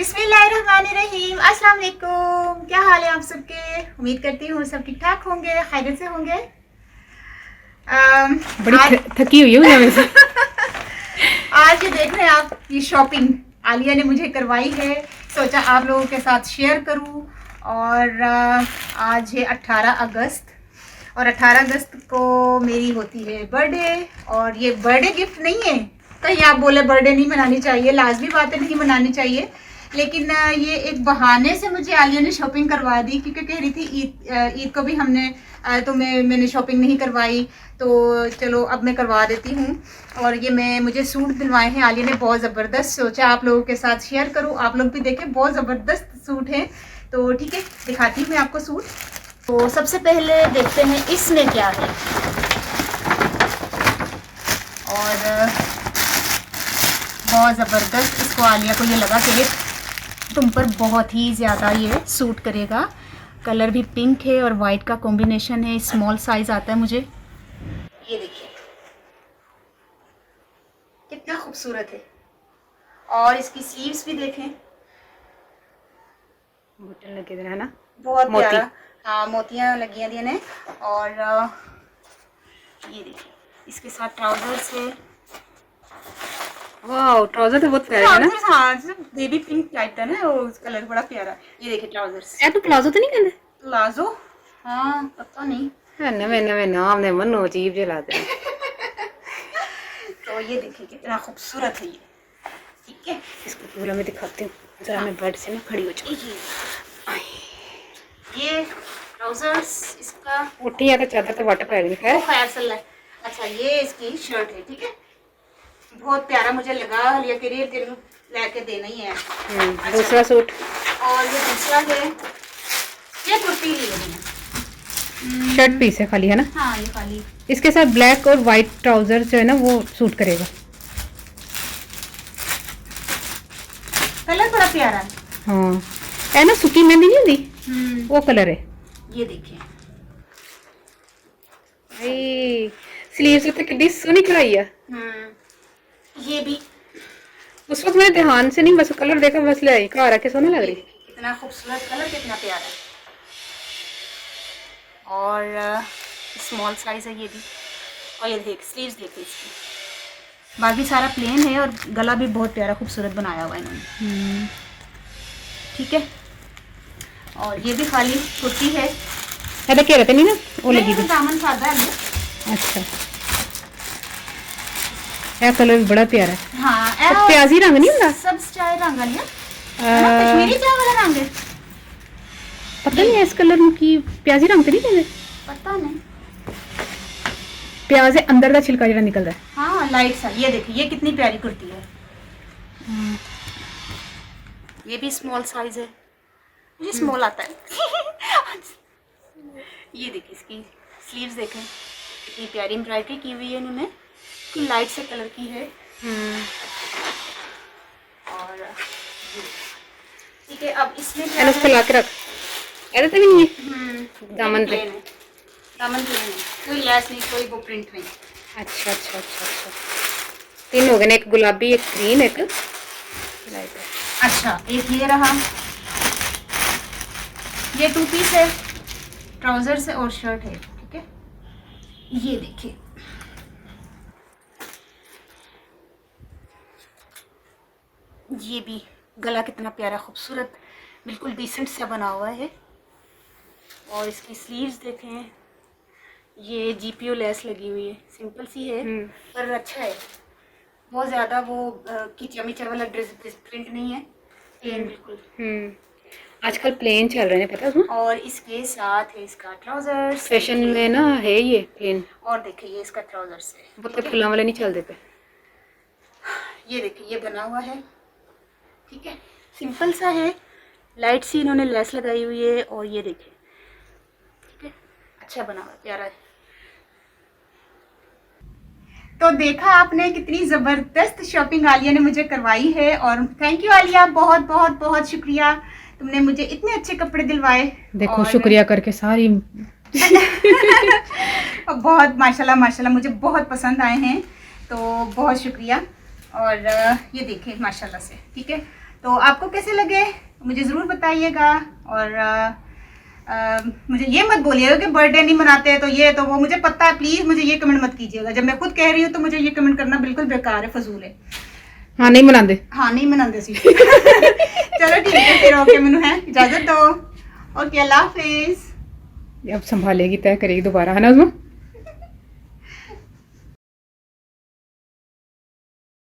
बिस्मिल्लाहिर्रहमानिर्रहीम। अस्सलाम वालेकुम। क्या हाल है आप सबके? उम्मीद करती हूँ सब ठीक ठाक होंगे, खैरियत से होंगे। बड़ी थकी हुई हूँ मैं से। आज ये देख रहे हैं आप, ये शॉपिंग आलिया ने मुझे करवाई है, सोचा आप लोगों के साथ शेयर करूँ। और आज है 18 अगस्त और 18 अगस्त को मेरी होती है बर्थडे। और ये बर्थडे गिफ्ट नहीं है, कहीं आप बोले बर्थडे नहीं मनानी चाहिए, लाजमी बात है नहीं मनानी चाहिए, लेकिन ये एक बहाने से मुझे आलिया ने शॉपिंग करवा दी, क्योंकि कह रही थी ईद को भी हमने मैंने शॉपिंग नहीं करवाई, तो चलो अब मैं करवा देती हूँ। और ये मुझे सूट दिलवाए हैं आलिया ने, बहुत ज़बरदस्त, सोचा आप लोगों के साथ शेयर करूँ, आप लोग भी देखें, बहुत ज़बरदस्त सूट है। तो ठीक है, दिखाती हूँ मैं आपको सूट। तो सबसे पहले देखते हैं इसमें क्या है। और बहुत ज़बरदस्त, इसको आलिया को ये लगा कि ये तुम पर बहुत ही ज़्यादा ये सूट करेगा। कलर भी पिंक है और वाइट का कॉम्बिनेशन है, स्मॉल साइज़ आता है मुझे। ये देखिए कितना खूबसूरत है। और इसकी स्लीव्स भी देखें, बटन लगे है ना, बहुत मोती। प्यारा। हाँ, मोतियाँ लगी दी ने। और ये देखिए इसके साथ ट्राउजर्स है। वाह, ट्राउजर तो बहुत प्यारे है ना। हाँ, बेबी पिंक टाइप का ना, वो कलर बड़ा प्यारा है। ये देखिए ट्राउजर्स। ए तो प्लाजो तो नहीं कहते? प्लाजो? हाँ, पता नहीं। नवे नवे नाम ने मनो अजीब जे लाते हैं। तो ये देखिए कितना खूबसूरत है ये। ठीक है, इसको पूरा मैं दिखाती हूँ जरा, मैं बेड से ना खड़ी हो जाऊँ। ये ट्राउजर्स इसका उठी है तो चादर तो वाटर पै गई। खैर खैर सल्ला। अच्छा, ये इसकी शर्ट है। ठीक है, बहुत प्यारा मुझे लगा, लिया के लिए तेरे लेके देना ही है। अच्छा, दूसरा सूट। और ये दूसरा है, ये कुर्ती ली है मैंने, शर्ट पीस है खाली, है ना? हाँ, ये खाली। इसके साथ ब्लैक और वाइट ट्राउजर जो है ना वो सूट करेगा। कलर बड़ा प्यारा है। हाँ, है ना, सूखी मेहंदी नहीं होती वो कलर है। ये देखिए स्लीव से तो कितनी सोहनी कढ़ाई है। ये भी उस वक्त मैंने ध्यान से नहीं, बस कलर देखा, बस ले आई, घर आके सोने लग रही। कितना खूबसूरत कलर, कितना प्यारा है। और स्मॉल साइज है ये भी। और ये देख स्लीव्स देखिए इसकी, बाकी सारा प्लेन है और गला भी बहुत प्यारा खूबसूरत बनाया हुआ है इन्होंने। ठीक है, और ये भी खाली कुर्ती है। ऐसा कह रहे थे नहीं ना, वो लगी थी। दामन सादा है। अच्छा, यह कलर भी बड़ा प्यारा है। हाँ, तो प्याजी रंग नहीं होता, सब चाय रंग है, कश्मीरी चाय वाला रंग है। पता नहीं है इस कलर की प्याजी रंग तो नहीं कहते? पता नहीं। प्याज है अंदर का छिलका जरा निकल रहा है। हाँ, लाइट सा। ये देखिए ये कितनी प्यारी कुर्ती है। ये भी स्मॉल साइज है, मुझे स्मॉल आता है। ये देखिए इसकी स्लीव्स देखें, कितनी प्यारी एम्ब्रॉयडरी की हुई है इन्होंने, लाइट से कलर की है। और ठीक है, अब इसमें क्या उसको ला के रख, ऐसा तो नहीं है दामन पे? दामन प्लेन है, कोई लैस नहीं, कोई वो प्रिंट नहीं। अच्छा अच्छा अच्छा अच्छा, तीन हो गए ना, एक गुलाबी, एक ग्रीन, एक लाइट। अच्छा, एक ये रहा, ये 2 पीस है, ट्राउजर से और शर्ट है। ठीक है, ये देखिए ये भी गला कितना प्यारा खूबसूरत, बिल्कुल डिसेंट सा बना हुआ है। और इसकी स्लीव्स देखें, ये जीपीओ लेस लगी हुई है, सिंपल सी है पर अच्छा है, बहुत ज़्यादा वो खिंचा मिचा वाला ड्रेस प्रिंट नहीं है, प्लेन बिल्कुल। आजकल प्लेन चल रहे हैं, पता है उसमें। और इसके साथ है इसका ट्राउजर, फैशन में ना है ये प्लेन। और देखिए ये इसका ट्राउजर से, वो तो फुला वाले नहीं चलते पे। ये देखिए ये बना हुआ है। ठीक है, सिंपल सा है, लाइट सी इन्होंने लेस लगाई हुई है। और ये देखिए, ठीक है, अच्छा बना हुआ, प्यारा है। तो देखा आपने कितनी ज़बरदस्त शॉपिंग आलिया ने मुझे करवाई है। और थैंक यू आलिया, बहुत बहुत बहुत शुक्रिया, तुमने मुझे इतने अच्छे कपड़े दिलवाए। देखो शुक्रिया करके सारी बहुत माशाल्लाह माशाल्लाह मुझे बहुत पसंद आए हैं, तो बहुत शुक्रिया। और ये देखें माशाल्लाह से। ठीक है, तो आपको कैसे लगे मुझे ज़रूर बताइएगा। और मुझे ये मत बोलिएगा कि बर्थडे नहीं मनाते हैं तो ये तो वो, मुझे पता है, प्लीज़ मुझे ये कमेंट मत कीजिएगा। जब मैं खुद कह रही हूँ तो मुझे ये कमेंट करना बिल्कुल बेकार है, फजूल है। हाँ नहीं मनाते, हाँ नहीं मनाते सी। चलो ठीक है फिर, ओके मैनू है इजाज़त दो। ओके अल्लाह हाफिज़। अब संभालेगी, तय करेगी दोबारा, है ना उसमें।